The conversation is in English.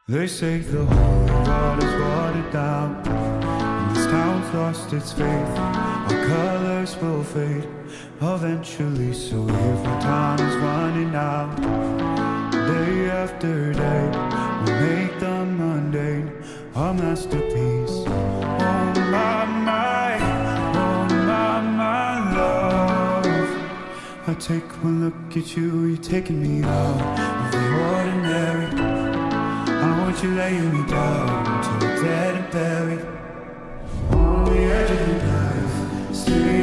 They say the holy water's watered down, and this town's lost its faith. Our colors will fade eventually, so if my time is running out, day after day, we'll make the mundane a masterpiece. Oh my love, I take one look at you, you're taking me out of the ordinary. I want you laying me down till we're dead and buried on the edge of your knife. Stay